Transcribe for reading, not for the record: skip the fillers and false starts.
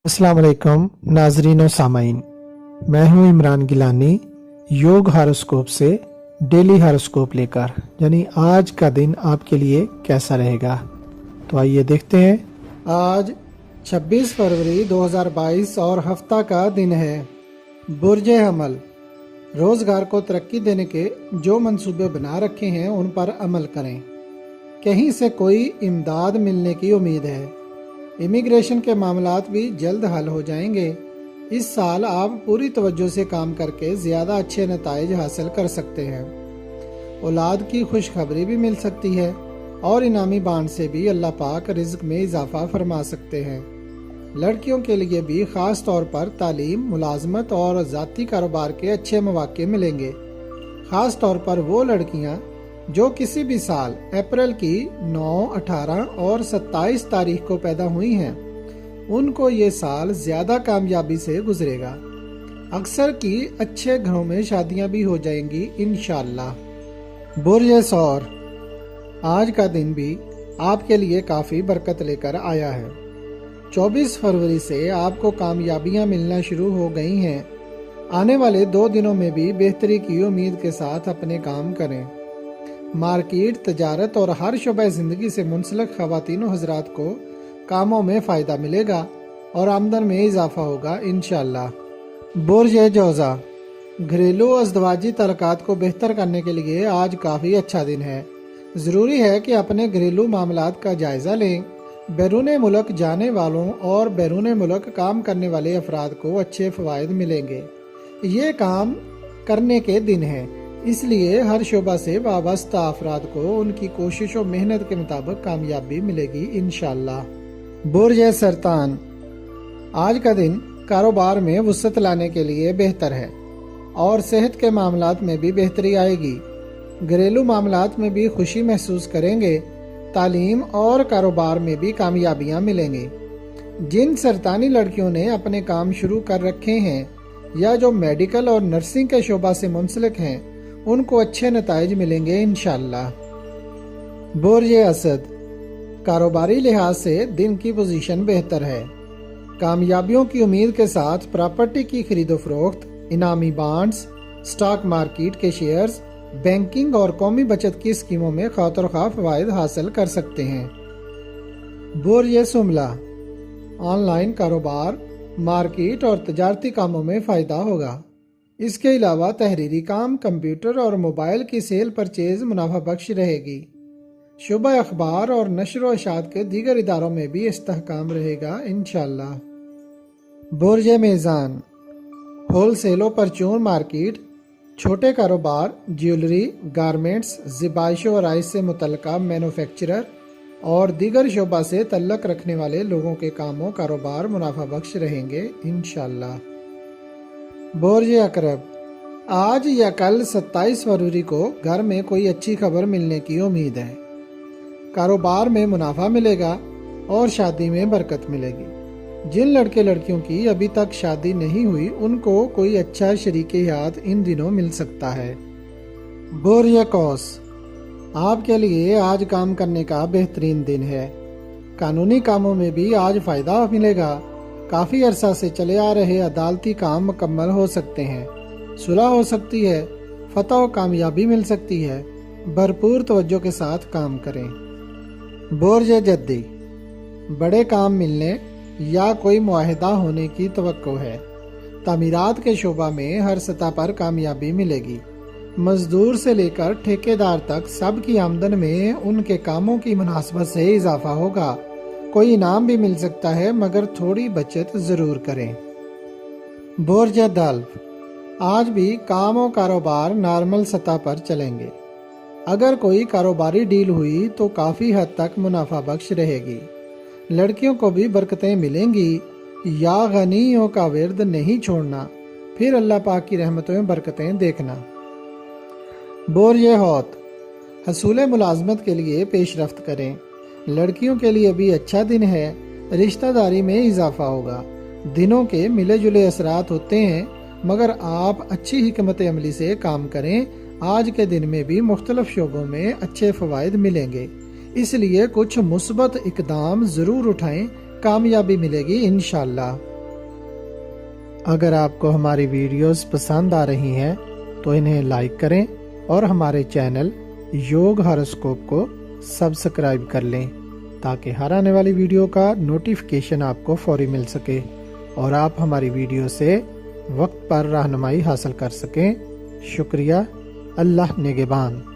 अस्सलाम वालेकुम नाजरीन और सामाइन, मैं हूं इमरान गिलानी योग हॉरोस्कोप से डेली हॉरोस्कोप लेकर, यानी आज का दिन आपके लिए कैसा रहेगा। तो आइए देखते हैं। आज 26 फरवरी 2022 और हफ्ता का दिन है। बुर्ज हमल, रोजगार को तरक्की देने के जो मंसूबे बना रखे हैं उन पर अमल करें। कहीं से कोई इमदाद मिलने की उम्मीद है। इमिग्रेशन के मामलात भी जल्द हल हो जाएंगे। इस साल आप पूरी तवज्जो से काम करके ज़्यादा अच्छे नताइज हासिल कर सकते हैं। औलाद की खुशखबरी भी मिल सकती है और इनामी बांड से भी अल्लाह पाक रिज्क में इजाफा फरमा सकते हैं। लड़कियों के लिए भी ख़ास तौर पर तालीम, मुलाजमत और ज़ाती कारोबार के अच्छे मौके मिलेंगे। ख़ास तौर पर वो लड़कियां जो किसी भी साल अप्रैल की 9, 18 और 27 तारीख को पैदा हुई हैं, उनको ये साल ज़्यादा कामयाबी से गुजरेगा। अक्सर की अच्छे घरों में शादियां भी हो जाएंगी इंशाअल्लाह। बुर्ज सौर, आज का दिन भी आपके लिए काफ़ी बरकत लेकर आया है। 24 फरवरी से आपको कामयाबियां मिलना शुरू हो गई हैं। आने वाले 2 दिनों में भी बेहतरी की उम्मीद के साथ अपने काम करें। मार्केट, तजारत और हर शोबे ज़िंदगी से मुंसलिक ख़वातीन हज़रात को कामों में फ़ायदा मिलेगा और आमदन में इजाफा होगा इंशाअल्लाह। बुर्ज जौज़ा, घरेलू अज़दवाजी तल्लुकात को बेहतर करने के लिए आज काफ़ी अच्छा दिन है। ज़रूरी है कि अपने घरेलू मामलात का जायज़ा लें। बैरून मुल्क जाने वालों और बैरून मुल्क काम करने वाले अफराद को अच्छे फ़वाइद मिलेंगे। ये काम करने के दिन हैं, इसलिए हर शोबा से वाबस्ता अफराद को उनकी कोशिश और मेहनत के मुताबिक कामयाबी मिलेगी इंशाअल्लाह। बुर्ज सरतान, आज का दिन कारोबार में वुसअत लाने के लिए बेहतर है और सेहत के मामलात में भी बेहतरी आएगी। घरेलू मामलात में भी खुशी महसूस करेंगे। तालीम और कारोबार में भी कामयाबियां मिलेंगी। जिन सरतानी लड़कियों ने अपने काम शुरू कर रखे हैं या जो मेडिकल और नर्सिंग के शोबा से मुंसलिक हैं, उनको अच्छे नताइज मिलेंगे इंशाअल्लाह। बुर्ज असद, कारोबारी लिहाज से दिन की पोजीशन बेहतर है। कामयाबियों की उम्मीद के साथ प्रॉपर्टी की खरीदो फरोख्त, इनामी बांड्स, स्टॉक मार्केट के शेयर्स, बैंकिंग और कौमी बचत की स्कीमों में खातिर खा फवायद हासिल कर सकते हैं। बुर्ज सुमला, ऑनलाइन कारोबार, मार्केट और तजारती कामों में फ़ायदा होगा। इसके अलावा तहरीरी काम, कंप्यूटर और मोबाइल की सेल परचेज मुनाफा बख्श रहेगी। शुबह अखबार और नशर व इशात के दीगर इदारों में भी इस्तेहकाम रहेगा इंशाअल्लाह। बुर्ज मीज़ान, होलसेल और परचून मार्केट, छोटे कारोबार, ज्वेलरी, गारमेंट्स, ज़िबाइशों और आइस से मुतल्लिका मैन्युफैक्चरर और दीगर शोबा से तल्लक रखने वाले लोगों के कामों कारोबार मुनाफा बख्श रहेंगे इंशाअल्लाह। बुर्ज अकरब, आज या कल 27 फरवरी को घर में कोई अच्छी खबर मिलने की उम्मीद है। कारोबार में मुनाफा मिलेगा और शादी में बरकत मिलेगी। जिन लड़के लड़कियों की अभी तक शादी नहीं हुई, उनको कोई अच्छा शरीके हयात इन दिनों मिल सकता है। बुर्ज कौस, आपके लिए आज काम करने का बेहतरीन दिन है। कानूनी कामों में भी आज फ़ायदा मिलेगा। काफ़ी अरसा से चले आ रहे अदालती काम मुकम्मल हो सकते हैं। सुलह हो सकती है, फतह और कामयाबी मिल सकती है। भरपूर तवज्जो के साथ काम करें। बुर्ज जद्दी, बड़े काम मिलने या कोई मुआहिदा होने की तवक्को है। तामीरात के शोबा में हर सतह पर कामयाबी मिलेगी। मजदूर से लेकर ठेकेदार तक सब की आमदन में उनके कामों की मुनासबत से इजाफा होगा। कोई इनाम भी मिल सकता है, मगर थोड़ी बचत ज़रूर करें। बुर्ज दल्व, आज भी काम और कारोबार नॉर्मल सतह पर चलेंगे। अगर कोई कारोबारी डील हुई तो काफ़ी हद तक मुनाफा बख्श रहेगी। लड़कियों को भी बरकतें मिलेंगी। या गनीयों का विर्द नहीं छोड़ना, फिर अल्लाह पाक की रहमतों में बरकतें देखना। बुर्ज हौत, हसूल मुलाजमत के लिए पेशरफ्त करें। लड़कियों के लिए भी अच्छा दिन है। रिश्तेदारी में इजाफा होगा। दिनों के मिले जुले असरात होते हैं, मगर आप अच्छी हिकमत अमली से काम करें। आज के दिन में भी मुख्तलिफ शोबों में अच्छे फ़वाइद मिलेंगे, इसलिए कुछ मुस्बत इकदाम ज़रूर उठाएं। कामयाबी मिलेगी इंशाअल्लाह। اگر آپ کو ہماری ویڈیوز پسند آ رہی ہیں تو انہیں لائک کریں اور ہمارے چینل یوگ ہاروسکوپ کو سبسکرائب کر لیں تاکہ ہر آنے والی ویڈیو کا نوٹیفیکیشن آپ کو فوری مل سکے اور آپ ہماری ویڈیو سے وقت پر رہنمائی حاصل کر سکیں۔ شکریہ۔ اللہ نگہبان۔